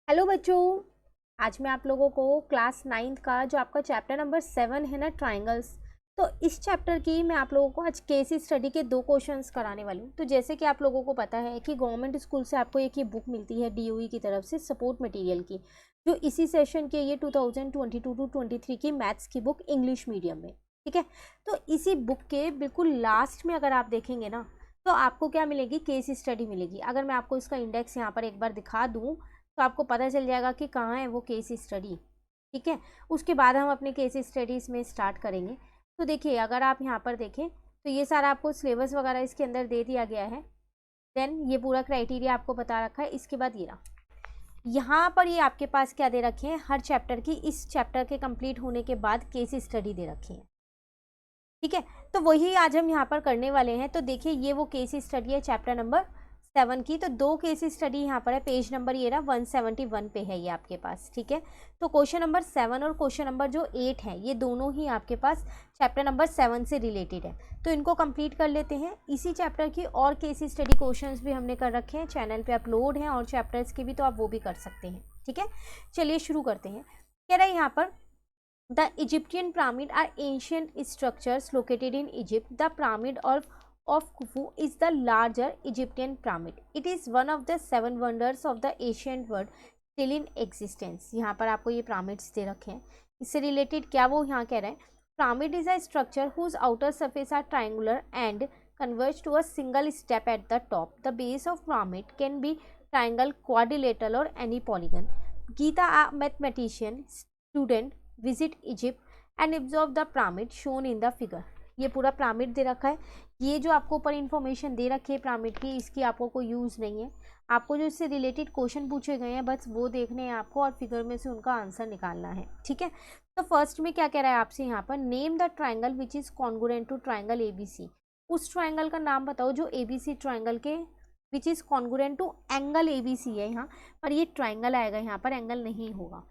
Hello बच्चों, आज मैं आप लोगों को क्लास 9th का जो आपका चैप्टर नंबर 7 है ना, ट्राइंगल्स, तो इस चैप्टर की मैं आप लोगों को आज केस स्टडी के 2 क्वेश्चंस कराने वाली हूँ। तो जैसे कि आप लोगों को पता है कि गवर्नमेंट स्कूल से आपको एक ये बुक मिलती है डीओई की तरफ से सपोर्ट मटेरियल की, जो इसी सेशन के ये 2022 टू 23 की मैथ्स की बुक इंग्लिश मीडियम में, ठीक है। तो इसी बुक के बिल्कुल लास्ट में अगर आप देखेंगे ना, तो आपको क्या मिलेगी, केस स्टडी मिलेगी। अगर मैं आपको इसका इंडेक्स यहाँ पर एक बार दिखा दूँ तो आपको पता चल जाएगा कि कहाँ है वो केस स्टडी, ठीक है। उसके बाद हम अपने केस स्टडीज़ में स्टार्ट करेंगे। तो देखिए, अगर आप यहाँ पर देखें तो ये सारा आपको सिलेबस वगैरह इसके अंदर दे दिया गया है। देन ये पूरा क्राइटेरिया आपको बता रखा है। इसके बाद ये रहा, यहाँ पर ये आपके पास क्या दे रखे हैं, हर चैप्टर की, इस चैप्टर के कंप्लीट होने के बाद केस स्टडी दे रखी है, ठीक है। तो वही आज हम यहाँ पर करने वाले हैं। तो देखिए, ये वो केस स्टडी है चैप्टर नंबर 7 की। तो 2 केस स्टडी यहाँ पर है, पेज नंबर ये रहा 171 पे है ये आपके पास, ठीक है। तो क्वेश्चन नंबर 7 और क्वेश्चन नंबर जो 8 है, ये दोनों ही आपके पास चैप्टर नंबर 7 से रिलेटेड है। तो इनको कंप्लीट कर लेते हैं। इसी चैप्टर की और केस स्टडी क्वेश्चंस भी हमने कर रखे हैं, चैनल पे अपलोड हैं, और चैप्टर्स के भी, तो आप वो भी कर सकते हैं, ठीक है। चलिए शुरू करते हैं। कह रहा है यहाँ पर, The Egyptian pyramid are ancient structures located in Egypt. The pyramid of Khufu is the larger Egyptian pyramid. It is one of the 7 wonders of the ancient world still in existence. यहाँ पर आपको ये pyramids दे रखे हैं। इससे related क्या वो यहाँ कह रहे हैं, pyramid is a structure whose outer surface are triangular and converge to a single step at the top. The base of pyramid can be triangle, quadrilateral or any polygon. Geeta, a mathematician student, visit Egypt and observe the pyramid shown in the figure. ये पूरा pyramid दे रखा है। ये जो आपको ऊपर information दे रखी है पिरामिड की, इसकी आपको कोई यूज़ नहीं है। आपको जो इससे रिलेटेड क्वेश्चन पूछे गए हैं बस वो देखने हैं आपको, और फिगर में से उनका आंसर निकालना है, ठीक है। तो फर्स्ट में क्या कह रहा है आपसे यहाँ पर, name the triangle which is congruent to triangle ABC। उस ट्राइंगल का नाम बताओ जो ABC ट्राइंगल के which is congruent to angle ABC है यहाँ पर, ये ट्राइंगल आएगा, यहाँ पर एंगल नहीं होगा,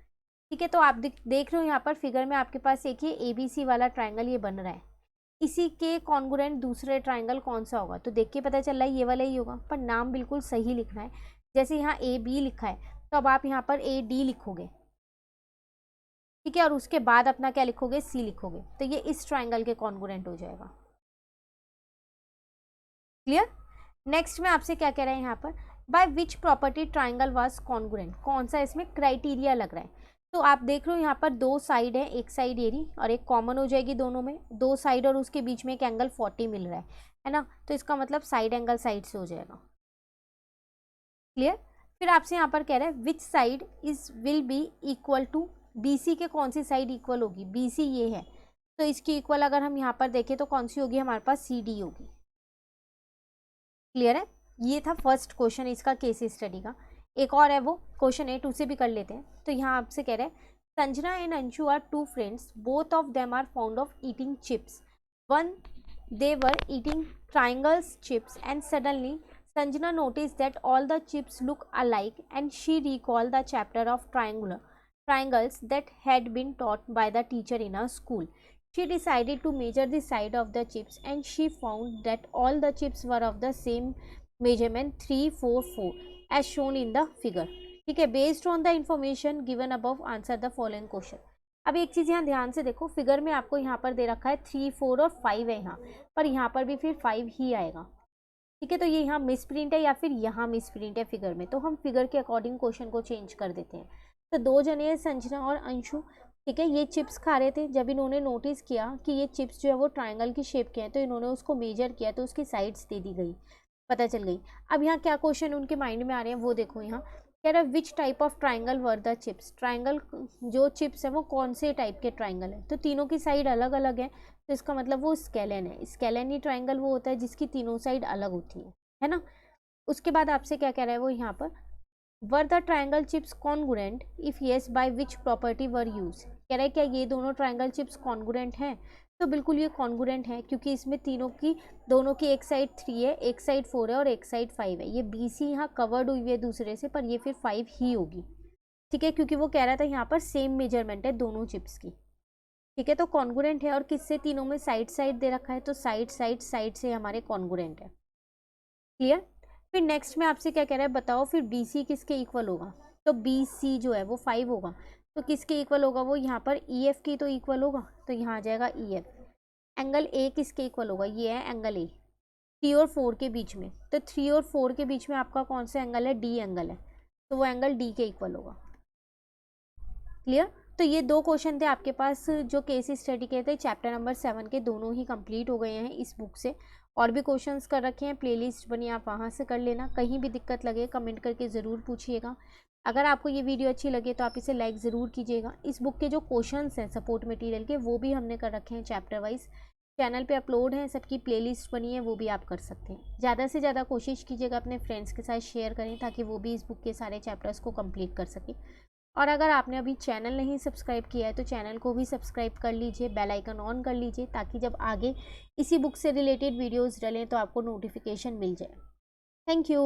ठीक है। तो आप देख रहे हो यहाँ पर फिगर में आपके पास एक ये ABC वाला ट्राइंगल ये बन रहा है। इसी के कॉन्ग्रुएंट दूसरे ट्राइंगल कौन सा होगा, तो देख के पता चल रहा है ये वाला ही होगा, पर नाम बिल्कुल सही लिखना है। जैसे यहाँ AB लिखा है, तो अब आप यहाँ पर AD लिखोगे, ठीक है, और उसके बाद अपना क्या लिखोगे, C लिखोगे, तो ये इस ट्राइंगल के कॉन्ग्रुएंट हो जाएगा। क्लियर। नेक्स्ट में आपसे क्या कह रहा है यहाँ पर, by which property triangle was congruent, कौन सा इसमें क्राइटेरिया लग रहा है। तो आप देख रहे हो यहाँ पर 2 साइड है, एक साइड एरी और एक कॉमन हो जाएगी दोनों में, 2 साइड और उसके बीच में एक एंगल 40 मिल रहा है ना। तो इसका मतलब साइड एंगल साइड से हो जाएगा। क्लियर। फिर आपसे यहाँ पर कह रहा है which side is will be equal to BC के, कौन सी साइड इक्वल होगी, BC ये है, तो इसकी इक्वल अगर हम यहाँ पर देखें तो कौन सी होगी, हमारे पास CD होगी। क्लियर है। ये था फर्स्ट क्वेश्चन इसका केस स्टडी का। एक और है वो क्वेश्चन 8, उसे भी कर लेते हैं। तो यहाँ आपसे कह रहे हैं, Sanjana and Anshu are 2 friends, both of them are found of eating chips. One they were eating triangles chips and suddenly Sanjana notice that all the chips look alike and she recall the chapter of triangles that had been taught by the teacher in her school. She decided to measure the side of the chips and she found that all the chips were of the same measurement 3, 4, 4 as shown in the figure. ठीक है, based on the information given above answer the following question. अब एक चीज़ यहाँ ध्यान से देखो, figure में आपको यहाँ पर दे रखा है 3, 4 और 5 है यहाँ पर, यहाँ पर भी फिर 5 ही आएगा, ठीक है। तो ये यहाँ मिस प्रिंट है या फिर यहाँ मिस प्रिंट है फिगर में, तो हम फिगर के अकॉर्डिंग क्वेश्चन को चेंज कर देते हैं। तो 2 जने संजना और अंशु, ठीक है, ये चिप्स खा रहे थे। जब इन्होंने नोटिस किया कि ये चिप्स जो है वो ट्राइंगल की शेप के हैं, तो इन्होंने उसको मेजर किया, तो उसकी साइड्स दे दी गई, पता चल गई। अब यहाँ क्या क्वेश्चन उनके माइंड में आ रहे हैं वो देखो। यहाँ कह रहा है which type of triangle were the chips, triangle जो चिप्स है वो कौन से टाइप के ट्राइंगल है। तो तीनों की साइड अलग अलग है, तो इसका मतलब वो स्केलन है। स्केलन ही ट्राइंगल वो होता है जिसकी तीनों साइड अलग होती है ना। उसके बाद आपसे क्या कह रहा है वो यहाँ पर, were the triangle chips congruent, if yes by which property were use. कह रहा है क्या ये दोनों ट्राइंगल चिप्स कॉन्ग्रुएंट हैं, तो बिल्कुल ये कॉन्ग्रुएंट है, क्योंकि इसमें दोनों की एक साइड 3 है, एक साइड 4 है और एक साइड 5 है। ये BC यहाँ कवर्ड हुई है दूसरे से, पर ये फिर 5 ही होगी, ठीक है, क्योंकि वो कह रहा था यहाँ पर सेम मेजरमेंट है दोनों चिप्स की, ठीक है। तो कॉन्ग्रुएंट है, और किससे, तीनों में साइड साइड दे रखा है, तो साइड साइड साइड से हमारे कॉन्ग्रुएंट है। क्लियर। फिर नेक्स्ट में आपसे क्या कह रहा है, बताओ फिर BC किसके इक्वल होगा। तो बी सी जो है वो 5 होगा, तो किसके इक्वल होगा वो, यहाँ पर ई एफ की तो इक्वल होगा, तो यहाँ आ जाएगा ई एफ। एंगल ए किसके इक्वल होगा, ये है एंगल ए 3 और 4 के बीच में, तो 3 और 4 के बीच में आपका कौन सा एंगल है, डी एंगल है, तो वो एंगल डी के इक्वल होगा। क्लियर। तो ये 2 क्वेश्चन थे आपके पास जो केस स्टडी के थे चैप्टर नंबर 7 के, दोनों ही कंप्लीट हो गए हैं इस बुक से। और भी क्वेश्चंस कर रखे हैं, प्लेलिस्ट बनी, आप वहाँ से कर लेना। कहीं भी दिक्कत लगे कमेंट करके ज़रूर पूछिएगा। अगर आपको ये वीडियो अच्छी लगे तो आप इसे लाइक ज़रूर कीजिएगा। इस बुक के जो क्वेश्चंस हैं सपोर्ट मटेरियल के, वो भी हमने कर रखे हैं चैप्टर वाइज, चैनल पे अपलोड है, सबकी प्लेलिस्ट बनी है, वो भी आप कर सकते हैं। ज़्यादा से ज़्यादा कोशिश कीजिएगा अपने फ्रेंड्स के साथ शेयर करें, ताकि वो भी इस बुक के सारे चैप्टर्स को कंप्लीट कर सकें। और अगर आपने अभी चैनल नहीं सब्सक्राइब किया है तो चैनल को भी सब्सक्राइब कर लीजिए, बेल आइकन ऑन कर लीजिए, ताकि जब आगे इसी बुक से रिलेटेड वीडियोस डलें तो आपको नोटिफिकेशन मिल जाए। Thank you.